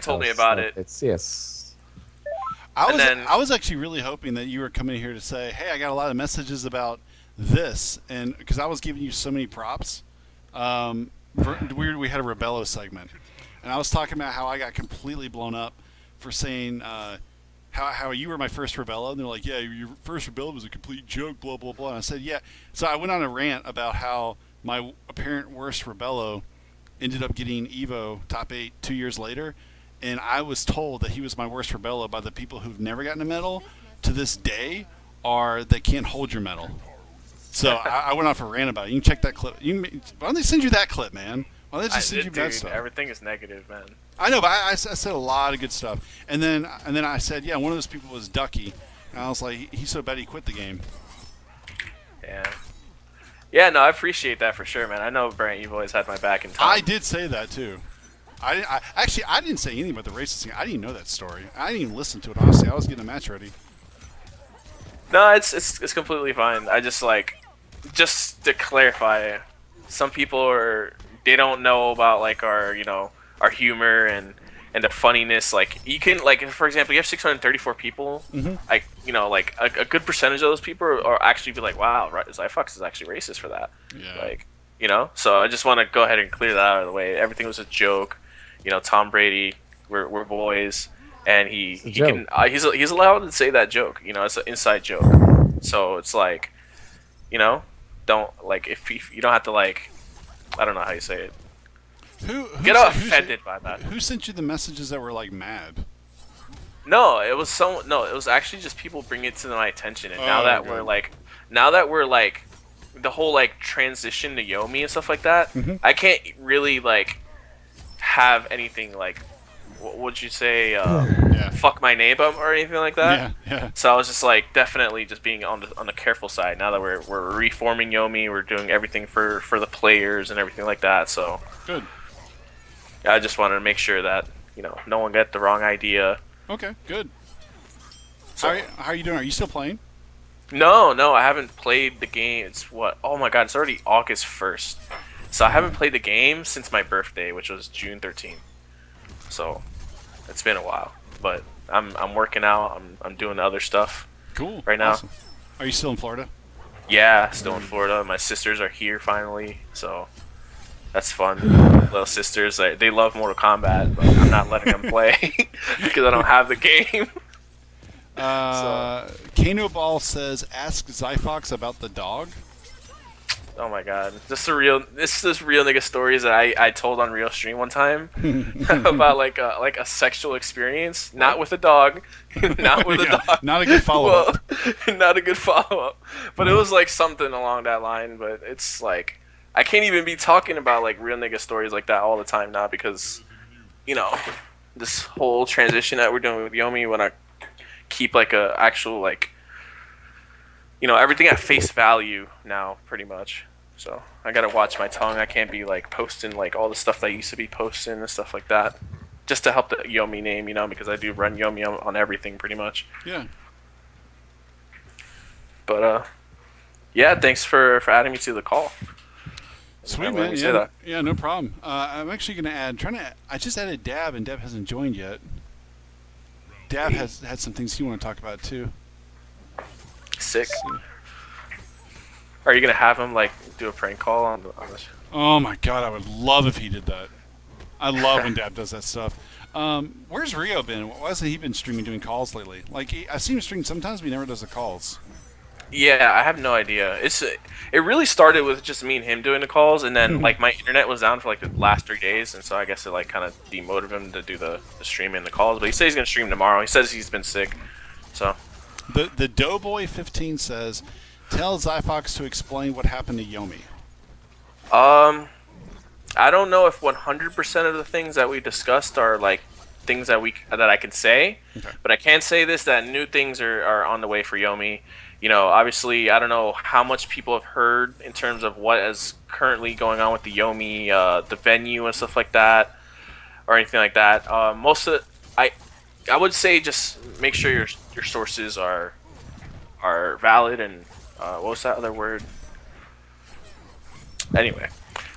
told me else. about Like it. it's yes. And then I was actually really hoping that you were coming here to say, "Hey, I got a lot of messages about this," and because I was giving you so many props. We had a Rebello segment, and I was talking about how I got completely blown up for saying how you were my first Rebello, and they're like, "Yeah, your first Rebello was a complete joke," blah blah blah. And I said, "Yeah." So I went on a rant about how my apparent worst Rebello ended up getting Evo top 8 2 years later, and I was told that he was my worst Rebello by the people who've never gotten a medal to this day, are they can't hold your medal. So I went off a rant about it. You can check that clip. Why don't they send you that clip, man? Why don't they just send you bad stuff? Everything is negative, man. I know, but I said a lot of good stuff, and then I said, yeah, one of those people was Ducky, and I was like, he's so bad he quit the game. Yeah. Yeah, no, I appreciate that for sure, man. I know, Brent, you've always had my back in time. I did say that too. I didn't say anything about the racist thing. I didn't even know that story. I didn't even listen to it, honestly. I was getting a match ready. No, it's completely fine. I just to clarify, some people they don't know about like our our humor and the funniness. Like you can for example, you have 634 people. Like like a good percentage of those people are actually be like, wow, Zyfox is actually racist for that. Yeah. Like so I just want to go ahead and clear that out of the way. Everything was a joke. Tom Brady, we're boys. And he's allowed to say that joke. It's an inside joke. So it's like, don't if you don't have to I don't know how you say it. Who Get offended by that. Who sent you the messages that were like mad? No, it was actually just people bringing it to my attention. And now that okay. we're the whole transition to Yomi and stuff like that, I can't really have anything what would you say? Fuck my name up or anything like that. Yeah. So I was just definitely just being on the careful side. Now that we're reforming Yomi, we're doing everything for the players and everything like that. So Good. I just wanted to make sure that no one got the wrong idea. Okay, good. So, how are you doing? Are you still playing? No, I haven't played the game. It's what? Oh my god, it's already August 1st. So I haven't played the game since my birthday, which was June 13th. So it's been a while, but I'm working out. I'm doing other stuff. Cool. Right now. Awesome. Are you still in Florida? Yeah, still in Florida. My sisters are here finally, so that's fun. Little sisters, they love Mortal Kombat, but I'm not letting them play because I don't have the game. Kano Ball says, "Ask Zyfox about the dog." Oh my god, this is real nigga stories that I told on real stream one time about like a sexual experience, not with a dog, not with a dog, not a good follow up. Not a good follow up, but it was something along that line. But it's I can't even be talking about real nigga stories like that all the time now because this whole transition that we're doing with Yomi, when I keep a actual everything at face value now, pretty much. So I gotta watch my tongue. I can't be posting all the stuff that I used to be posting and stuff like that, just to help the Yomi name, because I do run Yomi on everything pretty much. Yeah. But yeah, thanks for adding me to the call. Sweet, man. Yeah, no problem. I'm actually gonna add. I just added Dab, and Dab hasn't joined yet. Dab has had some things he want to talk about too. Sick. Are you gonna have him do a prank call on this? Oh my god, I would love if he did that. I love when Dab does that stuff. Where's Rio been? Why hasn't he been streaming doing calls lately? I've seen him stream sometimes, but he never does the calls. Yeah, I have no idea. It really started with just me and him doing the calls, and then my internet was down for the last 3 days, and so I guess it kind of demotivated him to do the stream and the calls. But he says he's gonna stream tomorrow. He says he's been sick, so. The Doughboy 15 says, "Tell Zyfox to explain what happened to Yomi." I don't know if 100% of the things that we discussed are things that I can say, okay. But I can say this, that new things are on the way for Yomi. Obviously, I don't know how much people have heard in terms of what is currently going on with the Yomi, the venue and stuff like that, or anything like that. Most of I would say just make sure your sources are valid and what was that other word? Anyway,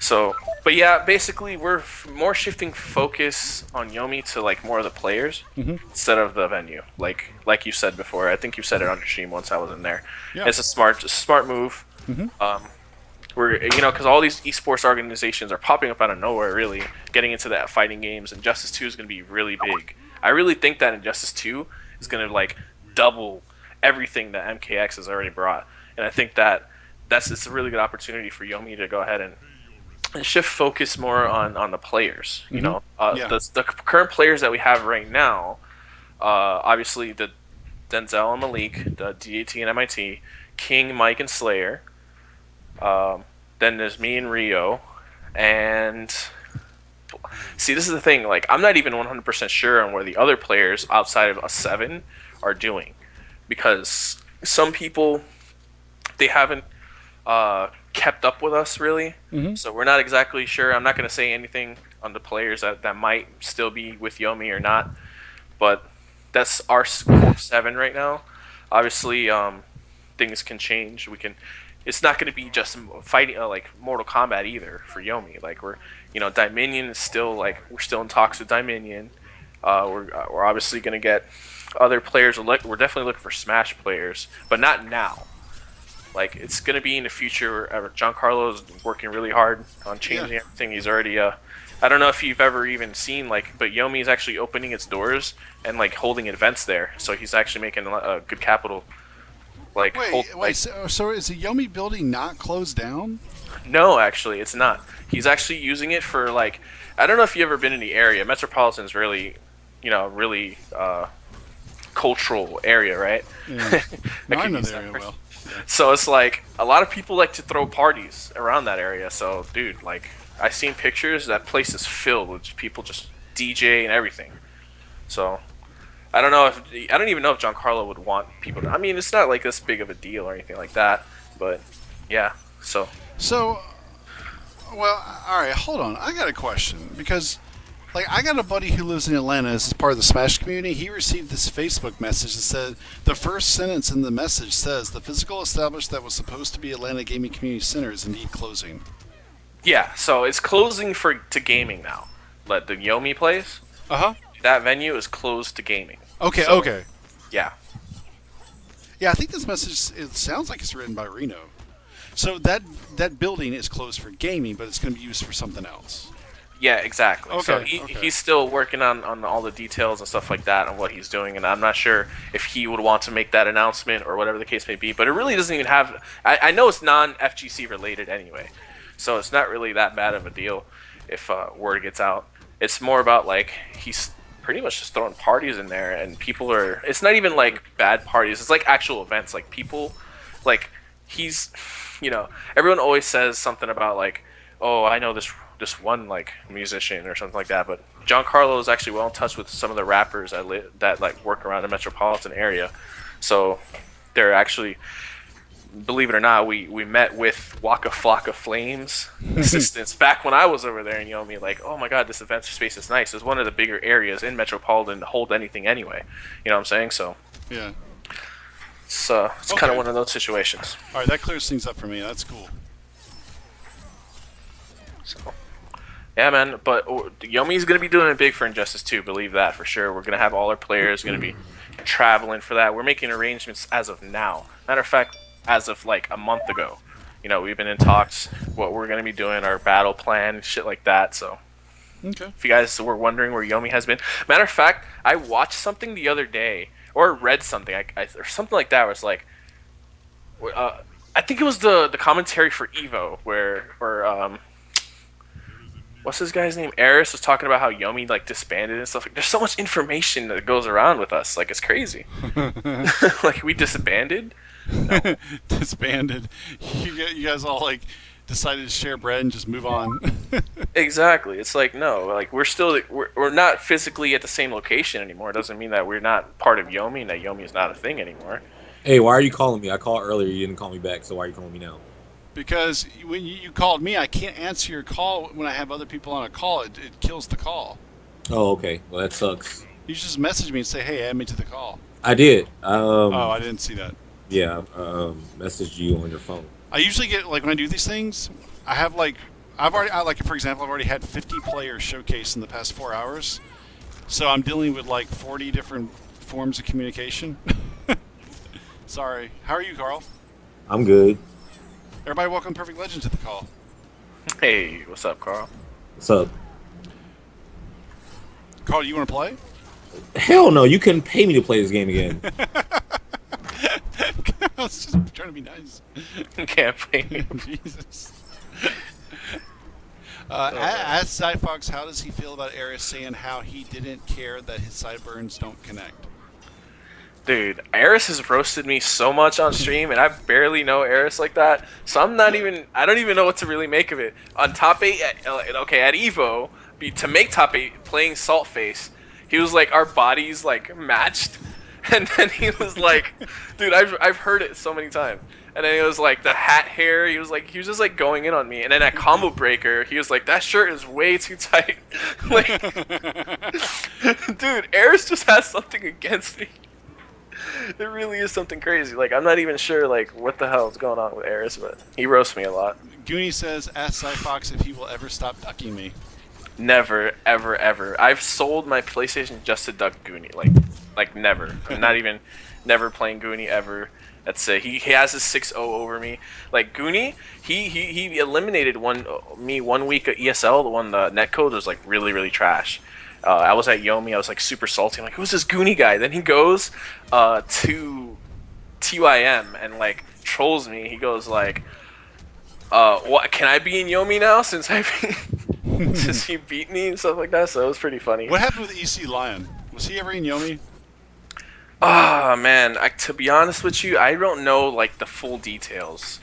So, but yeah, basically we're more shifting focus on Yomi to like more of the players Mm-hmm. instead of the venue. Like you said before, I think you said it on your stream once I was in there. Yeah. It's a smart move. Mm-hmm. We're because all these esports organizations are popping up out of nowhere, really getting into that fighting games, and Justice 2 is going to be really big. I really think that Injustice 2 is going to like double everything that MKX has already brought, and I think that it's a really good opportunity for Yomi to go ahead and shift focus more on the players. Mm-hmm. Yeah. The current players that we have right now, obviously the Denzel and Malik, the DAT and MIT, King, Mike, and Slayer. Then there's me and Rio, and see, this is the thing. Like, I'm not even 100% sure on where the other players outside of us seven are doing, because some people they haven't kept up with us really, Mm-hmm. so we're not exactly sure. I'm not going to say anything on the players that might still be with Yomi or not, but that's our core seven right now. Obviously, things can change. We can. It's not going to be just fighting like Mortal Kombat either for Yomi. Like Dominion is still like we're still in talks with Dominion. We're obviously going to get other players. We're definitely looking for Smash players, but not now. Like it's going to be in the future. Giancarlo is working really hard on changing everything. He's already. I don't know if you've ever even seen but Yomi is actually opening its doors and like holding events there. So he's actually making a good capital. Wait. So is the Yomi building not closed down? No, actually, it's not. He's actually using it for like I don't know if you've ever been in the area. Metropolitan's really, really cultural area, right? Yeah. No, I know the area well. So it's like a lot of people like to throw parties around that area. So, dude, like I seen pictures. That place is filled with people just DJ and everything. So I don't even know if Giancarlo would want people to. I mean, it's not like this big of a deal or anything like that. But yeah, so Well, all right, hold on. I got a question because, like, I got a buddy who lives in Atlanta as part of the Smash community. He received this Facebook message that said the first sentence in the message says the physical establishment that was supposed to be Atlanta Gaming Community Center is indeed closing. yeah, so it's closing to gaming now. But the Yomi place, Uh huh. that venue is closed to gaming. Okay. So, Okay. Yeah. Yeah, I think this message. It sounds like it's written by Reno. So that building is closed for gaming, but it's going to be used for something else. Yeah, exactly. Okay, So okay. he's still working on all the details and stuff like that on what he's doing, and I'm not sure if he would want to make that announcement or whatever the case may be. But it really doesn't even have. I know it's non-FGC related anyway, so it's not really that bad of a deal if word gets out. It's more about like he's pretty much just throwing parties in there, and people are. It's not even like bad parties. It's like actual events. Like people, like he's, everyone always says something about like, oh, I know this one like musician or something like that. But Giancarlo is actually well in touch with some of the rappers that like work around the metropolitan area. So they're actually, believe it or not, we met with Waka Flocka Flames assistants back when I was over there in Yomi. Like, oh my god, this event space is nice. It's one of the bigger areas in metropolitan to hold anything anyway. You know what I'm saying? So Yeah. it's Okay. kind of one of those situations. All right, that clears things up for me. That's cool. So. Yeah, man, but Yomi's going to be doing it big for Injustice 2, believe that for sure. We're going to have all our players going to be traveling for that. We're making arrangements as of now. Matter of fact, as of like a month ago. We've been in talks, what we're going to be doing, our battle plan, shit like that. So Okay. if you guys were wondering where Yomi has been. Matter of fact, I watched something the other day, or read something, or something like that, where it's like, I think it was the commentary for Evo, where what's this guy's name? Eris was talking about how Yomi like disbanded and stuff. Like, there's so much information that goes around with us. Like it's crazy. Like we disbanded. No. Disbanded. You guys all like decided to share bread and just move on. Exactly. It's like no. Like we're not physically at the same location anymore. It doesn't mean that we're not part of Yomi and that Yomi is not a thing anymore. Hey, why are you calling me? I called earlier. You didn't call me back, so why are you calling me now? Because when you called me, I can't answer your call when I have other people on a call. It kills the call. Oh, okay. Well, that sucks. You just message me and say, "Hey, add me to the call." I did. Oh, I didn't see that. Yeah, messaged you on your phone. I usually get like when I do these things, I have like like for example, I've already had 50 players showcase in the past 4 hours, so I'm dealing with like 40 different forms of communication. Sorry. How are you, Carl? I'm good. Everybody, welcome Perfect Legend to the call. Hey, what's up, Carl? What's up? Carl, you want to play? Hell no, you couldn't pay me to play this game again. I was just trying to be nice. Can't play. Jesus. Ask Cyfox, how does he feel about Eris saying how he didn't care that his sideburns don't connect? Dude, Eris has roasted me so much on stream, and I barely know Eris like that. So I don't even know what to really make of it. On top 8, at Evo, to make top 8, playing Saltface, he was like, our bodies, like, matched. And then he was like, dude, I've heard it so many times. And then he was like, the hat hair, he was just like going in on me. And then at Combo Breaker, he was like, that shirt is way too tight. Like, dude, Eris just has something against me. It really is something crazy. Like, I'm not even sure, like, what the hell is going on with Eris, but he roasts me a lot. Goonie says, ask Cyfox if he will ever stop ducking me. Never, ever, ever. I've sold my PlayStation just to duck Goonie. Like never. I'm not even, never playing Goonie ever. That's it. He has his 6-0 over me. Like, Goonie, he eliminated me 1 week at ESL when the netcode was, like, really, really trash. I was at Yomi. I was like super salty. I'm like, who's this Goonie guy? Then he goes to TYM and like trolls me. He goes like, what? Can I be in Yomi now since since he beat me and stuff like that? So it was pretty funny. What happened with EC Lion? Was he ever in Yomi? Ah, man. To be honest with you, I don't know like the full details,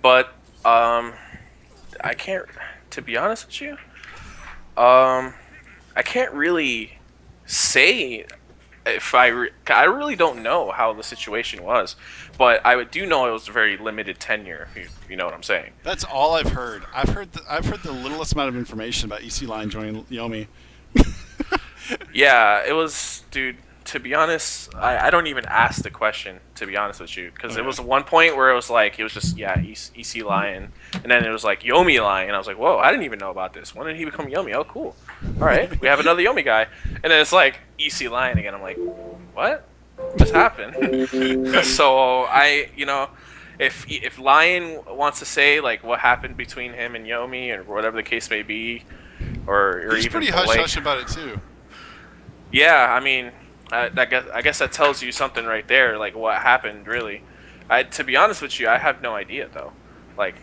but I can't. To be honest with you, I can't really say if I really don't know how the situation was, but I do know it was a very limited tenure. If you know what I'm saying. That's all I've heard. I've heard the littlest amount of information about EC Lion joining Yomi. Yeah, it was, dude. To be honest, I don't even ask the question, to be honest with you, because it was one point where it was like, it was just, yeah, EC Lion, and then it was like Yomi Lion, and I was like, whoa, I didn't even know about this. When did he become Yomi? Oh, cool. All right, we have another Yomi guy. And then it's like EC Lion again. I'm like, what just happened? So if Lion wants to say like what happened between him and Yomi or whatever the case may be, or He's even pretty hush-hush about it too. Yeah, I mean, I guess that tells you something right there, like what happened really. To be honest with you, I have no idea though. Like,